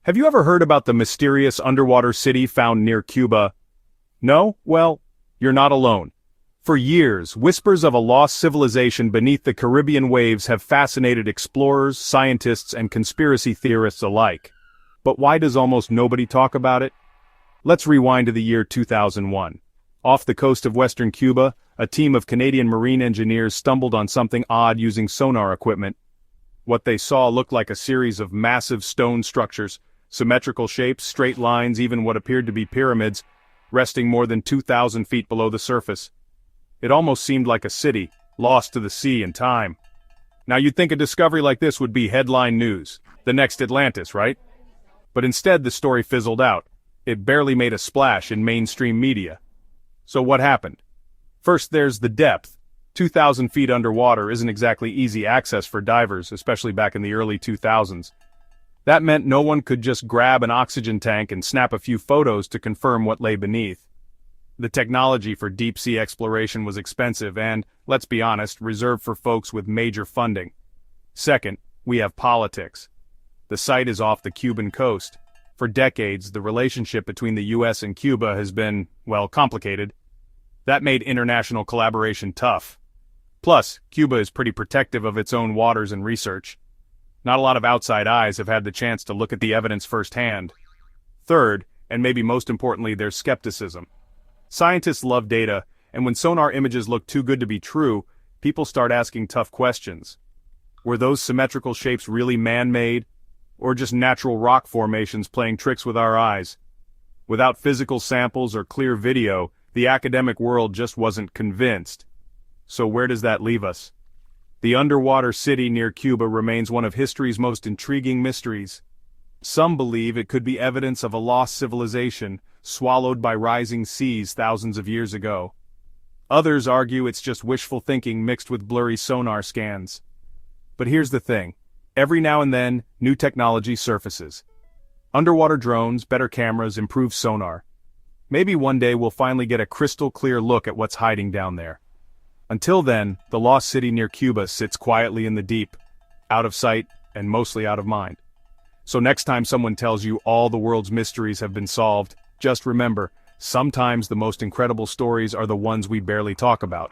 Have you ever heard about the mysterious underwater city found near Cuba? No? Well, you're not alone. For years, whispers of a lost civilization beneath the Caribbean waves have fascinated explorers, scientists, and conspiracy theorists alike. But why does almost nobody talk about it? Let's rewind to the year 2001. Off the coast of western Cuba, a team of Canadian marine engineers stumbled on something odd using sonar equipment. What they saw looked like a series of massive stone structures, symmetrical shapes, straight lines, even what appeared to be pyramids, resting more than 2,000 feet below the surface. It almost seemed like a city, lost to the sea and time. Now you'd think a discovery like this would be headline news, the next Atlantis, right? But instead the story fizzled out. It barely made a splash in mainstream media. So what happened? First there's the depth. 2,000 feet underwater isn't exactly easy access for divers, especially back in the early 2000s. That meant no one could just grab an oxygen tank and snap a few photos to confirm what lay beneath. The technology for deep-sea exploration was expensive and, let's be honest, reserved for folks with major funding. Second, we have politics. The site is off the Cuban coast. For decades, the relationship between the US and Cuba has been, well, complicated. That made international collaboration tough. Plus, Cuba is pretty protective of its own waters and research. Not a lot of outside eyes have had the chance to look at the evidence firsthand. Third, and maybe most importantly, there's skepticism. Scientists love data, and when sonar images look too good to be true, people start asking tough questions. Were those symmetrical shapes really man-made, or just natural rock formations playing tricks with our eyes? Without physical samples or clear video, the academic world just wasn't convinced. So where does that leave us? The underwater city near Cuba remains one of history's most intriguing mysteries. Some believe it could be evidence of a lost civilization, swallowed by rising seas thousands of years ago. Others argue it's just wishful thinking mixed with blurry sonar scans. But here's the thing. Every now and then, new technology surfaces. Underwater drones, better cameras, improved sonar. Maybe one day we'll finally get a crystal clear look at what's hiding down there. Until then, the lost city near Cuba sits quietly in the deep, out of sight and mostly out of mind. So next time someone tells you all the world's mysteries have been solved, just remember, sometimes the most incredible stories are the ones we barely talk about.